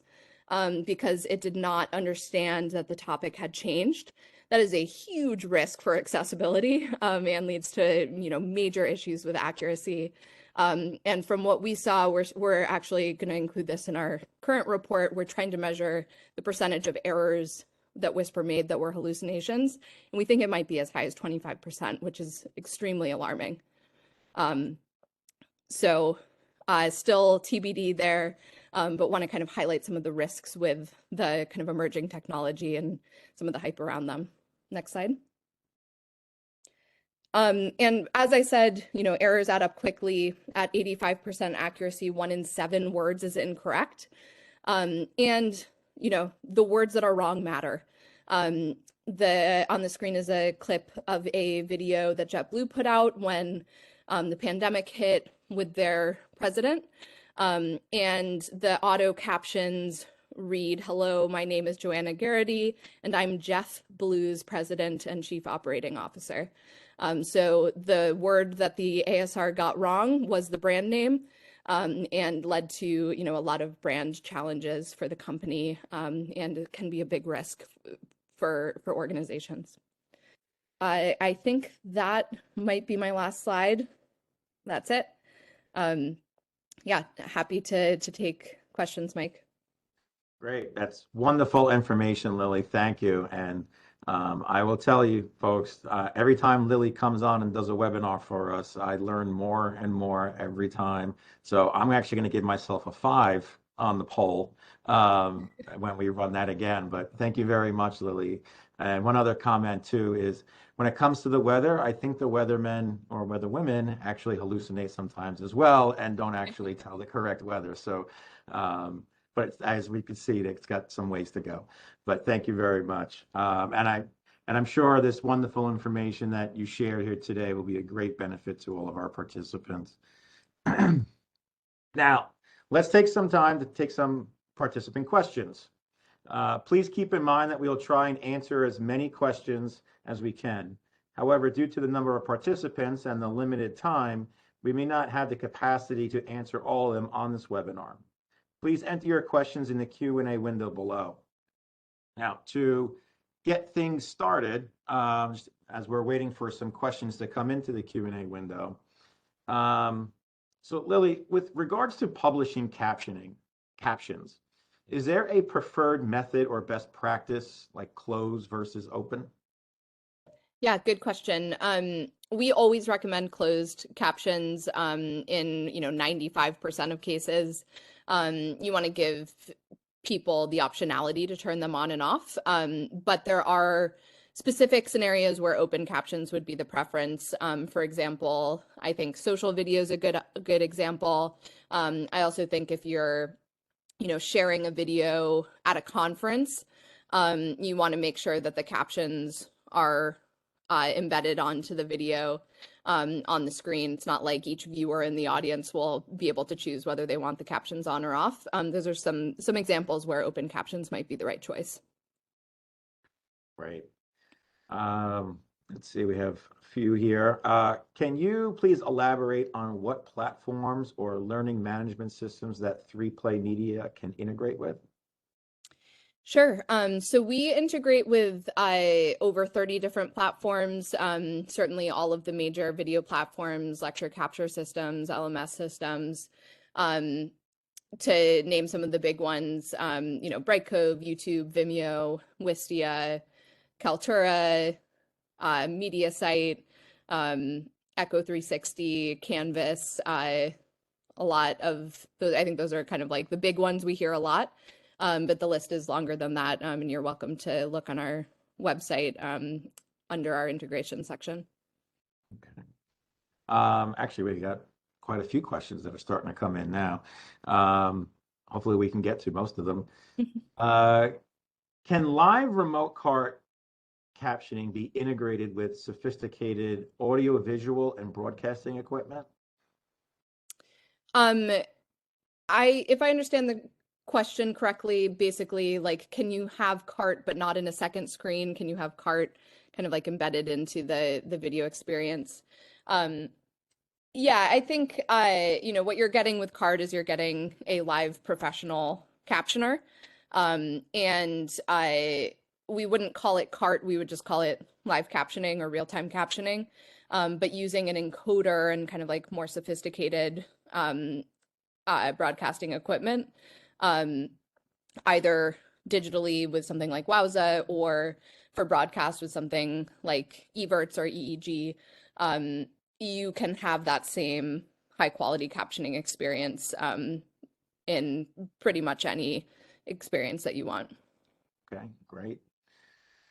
because it did not understand that the topic had changed. That is a huge risk for accessibility and leads to major issues with accuracy. And from what we saw, we're actually going to include this in our current report. We're trying to measure the percentage of errors that Whisper made that were hallucinations, and we think it might be as high as 25%, which is extremely alarming. So still TBD there, but want to kind of highlight some of the risks with the kind of emerging technology and some of the hype around them. Next slide. And as I said, errors add up quickly. At 85% accuracy, 1 in 7 words is incorrect. And, the words that are wrong matter. On the screen is a clip of a video that JetBlue put out when the pandemic hit with their president. And the auto captions read, "Hello, my name is Joanna Garrity, and I'm JetBlue's president and chief operating officer." So the word that the ASR got wrong was the brand name, and led to, a lot of brand challenges for the company, and it can be a big risk for organizations. I think that might be my last slide. That's it. Yeah, happy to take questions, Mike. Great. That's wonderful information, Lily. Thank you. And I will tell you, folks, every time Lily comes on and does a webinar for us, I learn more and more every time. So I'm actually going to give myself a 5 on the poll when we run that again. But thank you very much, Lily. And one other comment, too, is when it comes to the weather, I think the weathermen or weatherwomen actually hallucinate sometimes as well and don't actually tell the correct weather. So, but as we can see, it's got some ways to go. But thank you very much. And I'm sure this wonderful information that you shared here today will be a great benefit to all of our participants. Now, let's take some time to take some participant questions. Please keep in mind that we will try and answer as many questions as we can. However, due to the number of participants and the limited time, we may not have the capacity to answer all of them on this webinar. Please enter your questions in the Q&A window below. Now, to get things started, as we're waiting for some questions to come into the Q&A window. So Lily, with regards to publishing captions, is there a preferred method or best practice like closed versus open? Yeah, good question. We always recommend closed captions in 95% of cases. You want to give people the optionality to turn them on and off. But there are specific scenarios where open captions would be the preference. For example, I think social video is a good example. I also think if you're sharing a video at a conference, you want to make sure that the captions are embedded onto the video on the screen. It's not like each viewer in the audience will be able to choose whether they want the captions on or off. Those are some examples where open captions might be the right choice. Great. Let's see, we have a few here. Can you please elaborate on what platforms or learning management systems that 3Play Media can integrate with? Sure. So we integrate with over 30 different platforms, certainly all of the major video platforms, lecture capture systems, LMS systems, to name some of the big ones, Brightcove, YouTube, Vimeo, Wistia, Kaltura, MediaSite, Echo 360, Canvas, a lot of those. I think those are kind of like the big ones we hear a lot. But the list is longer than that, and you're welcome to look on our website under our integration section. Okay. Actually, we got quite a few questions that are starting to come in now. Hopefully we can get to most of them. Can live remote cart captioning be integrated with sophisticated audio, visual, and broadcasting equipment? If I understand the question correctly, basically, like, can you have cart but not in a second screen? Can you have cart kind of like embedded into the video experience? Yeah, I think what you're getting with cart is you're getting a live professional captioner, and we wouldn't call it cart, we would just call it live captioning or real-time captioning, but using an encoder and kind of like more sophisticated broadcasting equipment, either digitally with something like Wowza or for broadcast with something like Evertz or EEG, you can have that same high quality captioning experience in pretty much any experience that you want. Okay, great.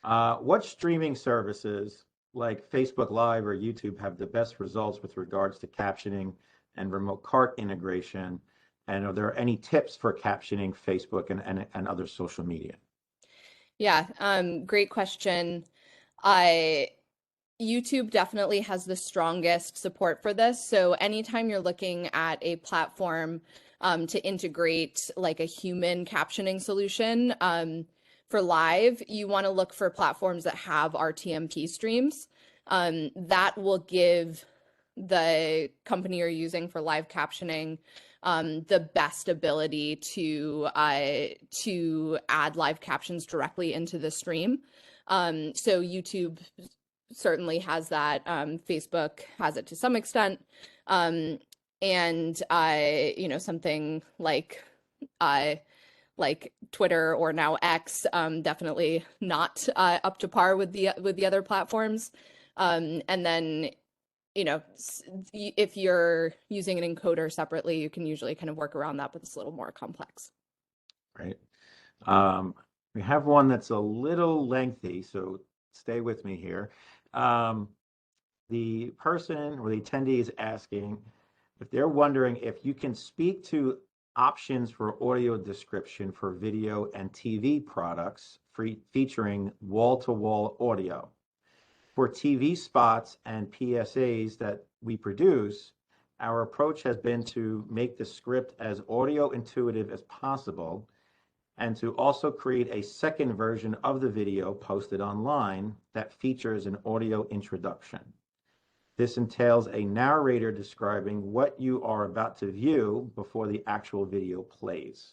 What streaming services like Facebook Live or YouTube have the best results with regards to captioning and remote cart integration? And are there any tips for captioning Facebook and other social media? Yeah, great question. YouTube definitely has the strongest support for this. So anytime you're looking at a platform to integrate like a human captioning solution for live, you want to look for platforms that have RTMP streams. That will give the company you're using for live captioning the best ability to add live captions directly into the stream. So YouTube certainly has that. Facebook has it to some extent. And something like like Twitter or now X, definitely not up to par with the other platforms. And then, if you're using an encoder separately, you can usually kind of work around that, but it's a little more complex. Right. We have one that's a little lengthy, so stay with me here. The person or the attendee is asking if they're wondering if you can speak to options for audio description for video and TV products featuring wall-to-wall audio. For TV spots and PSAs that we produce, our approach has been to make the script as audio intuitive as possible and to also create a second version of the video posted online that features an audio introduction. This entails a narrator describing what you are about to view before the actual video plays.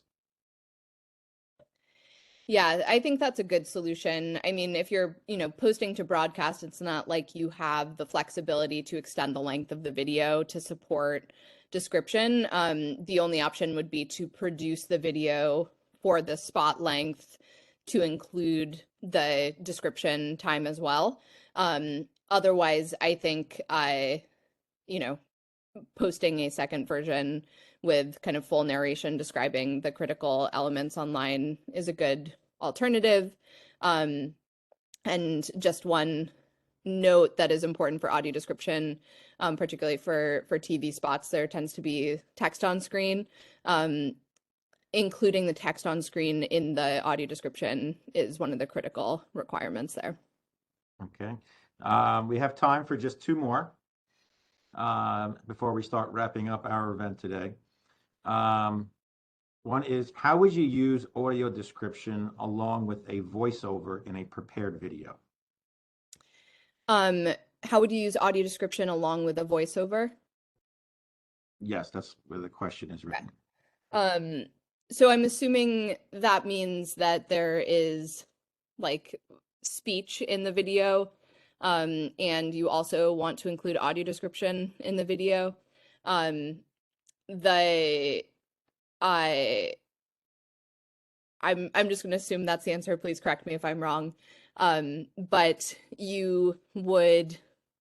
Yeah, I think that's a good solution. I mean, if you're, posting to broadcast, it's not like you have the flexibility to extend the length of the video to support description. The only option would be to produce the video for the spot length to include the description time as well. Otherwise, I think posting a second version with kind of full narration describing the critical elements online is a good alternative. And just one note that is important for audio description, particularly for TV spots, there tends to be text on screen. Including the text on screen in the audio description is one of the critical requirements there. Okay. We have time for just two more before we start wrapping up our event today. One is, how would you use audio description along with a voiceover in a prepared video? How would you use audio description along with a voiceover? Yes, that's where the question is written. So I'm assuming that means that there is like speech in the video, and you also want to include audio description in the video. I'm just going to assume that's the answer. Please correct me if I'm wrong. But you would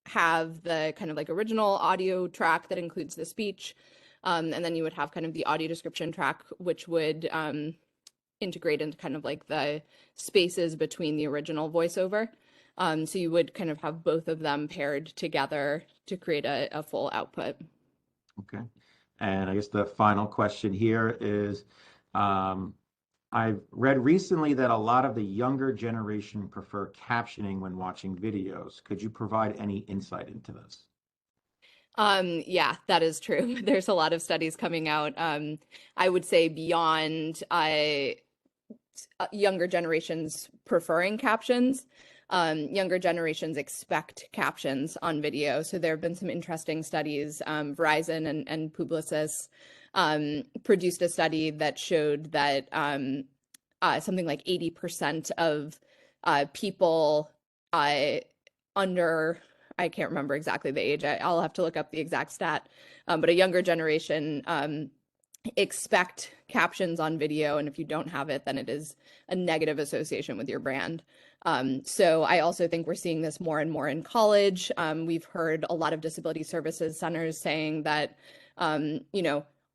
have the kind of like original audio track that includes the speech. And then you would have kind of the audio description track, which would integrate into kind of like the spaces between the original voiceover. So you would kind of have both of them paired together to create a full output. Okay. And I guess the final question here is, I've read recently that a lot of the younger generation prefer captioning when watching videos. Could you provide any insight into this? Yeah, that is true. There's a lot of studies coming out. I would say beyond younger generations preferring captions, younger generations expect captions on video. So there have been some interesting studies. Verizon and Publicis produced a study that showed that something like 80% of people under, I can't remember exactly the age, I'll have to look up the exact stat, but a younger generation expect captions on video, and if you don't have it, then it is a negative association with your brand. So I also think we're seeing this more and more in college. We've heard a lot of disability services centers saying that,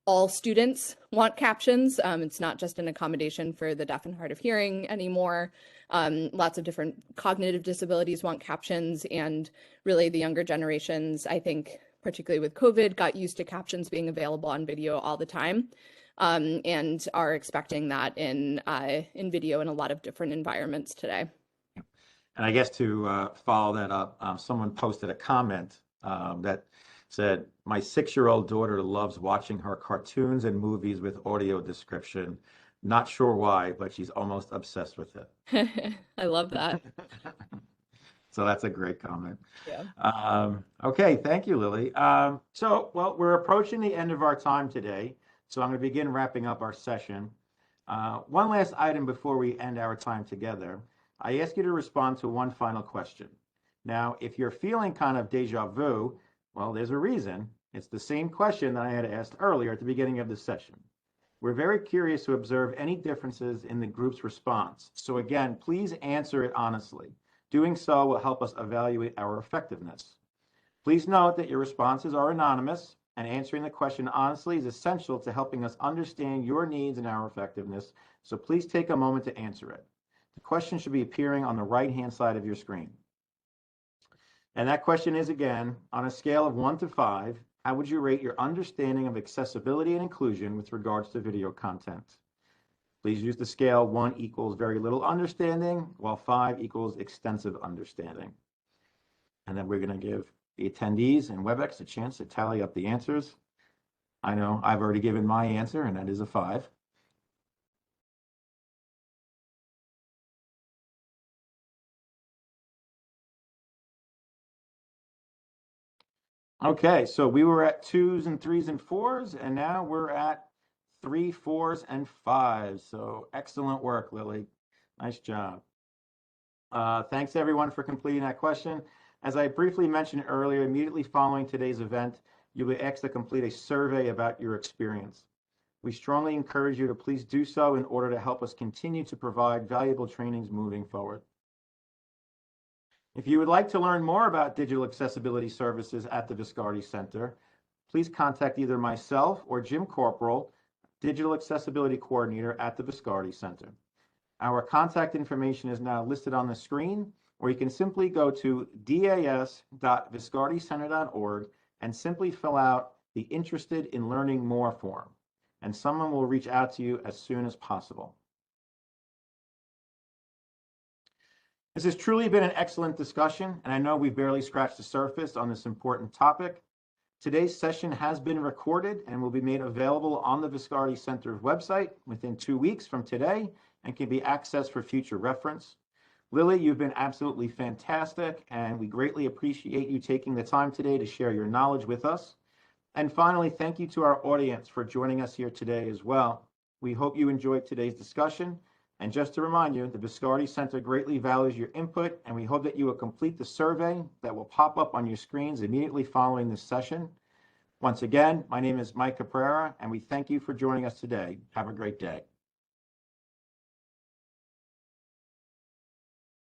all students want captions. It's not just an accommodation for the deaf and hard of hearing anymore. Lots of different cognitive disabilities want captions, and really the younger generations, I think, particularly with COVID, got used to captions being available on video all the time, and are expecting that in video in a lot of different environments today. And I guess to follow that up, someone posted a comment that said, my 6-year-old daughter loves watching her cartoons and movies with audio description. Not sure why, but she's almost obsessed with it. I love that. So that's a great comment. Yeah. Okay, thank you, Lily. Well, we're approaching the end of our time today, so I'm going to begin wrapping up our session. One last item before we end our time together. I ask you to respond to one final question. Now, if you're feeling kind of deja vu, well, there's a reason. It's the same question that I had asked earlier at the beginning of the session. We're very curious to observe any differences in the group's response. So again, please answer it honestly. Doing so will help us evaluate our effectiveness. Please note that your responses are anonymous, and answering the question honestly is essential to helping us understand your needs and our effectiveness, so please take a moment to answer it. The question should be appearing on the right-hand side of your screen. And that question is, again, on a scale of 1 to 5, how would you rate your understanding of accessibility and inclusion with regards to video content? Please use the scale 1 equals very little understanding, while 5 equals extensive understanding. And then we're going to give the attendees and WebEx a chance to tally up the answers. I know I've already given my answer, and that is a 5. Okay, so we were at 2s and 3s and 4s, and now we're at 3, 4s, and 5s. So excellent work, Lily. Nice job. Thanks everyone for completing that question. As I briefly mentioned earlier, immediately following today's event, you'll be asked to complete a survey about your experience. We strongly encourage you to please do so in order to help us continue to provide valuable trainings moving forward. If you would like to learn more about digital accessibility services at the Viscardi Center, please contact either myself or Jim Corporal, Digital Accessibility Coordinator at the Viscardi Center. Our contact information is now listed on the screen, or you can simply go to das.viscardicenter.org and simply fill out the Interested in Learning More form, and someone will reach out to you as soon as possible. This has truly been an excellent discussion, and I know we've barely scratched the surface on this important topic. Today's session has been recorded and will be made available on the Viscardi Center's website within 2 weeks from today and can be accessed for future reference. Lily, you've been absolutely fantastic, and we greatly appreciate you taking the time today to share your knowledge with us. And finally, thank you to our audience for joining us here today as well. We hope you enjoyed today's discussion. And just to remind you, the Viscardi Center greatly values your input, and we hope that you will complete the survey that will pop up on your screens immediately following this session. Once again, my name is Mike Caprera, and we thank you for joining us today. Have a great day.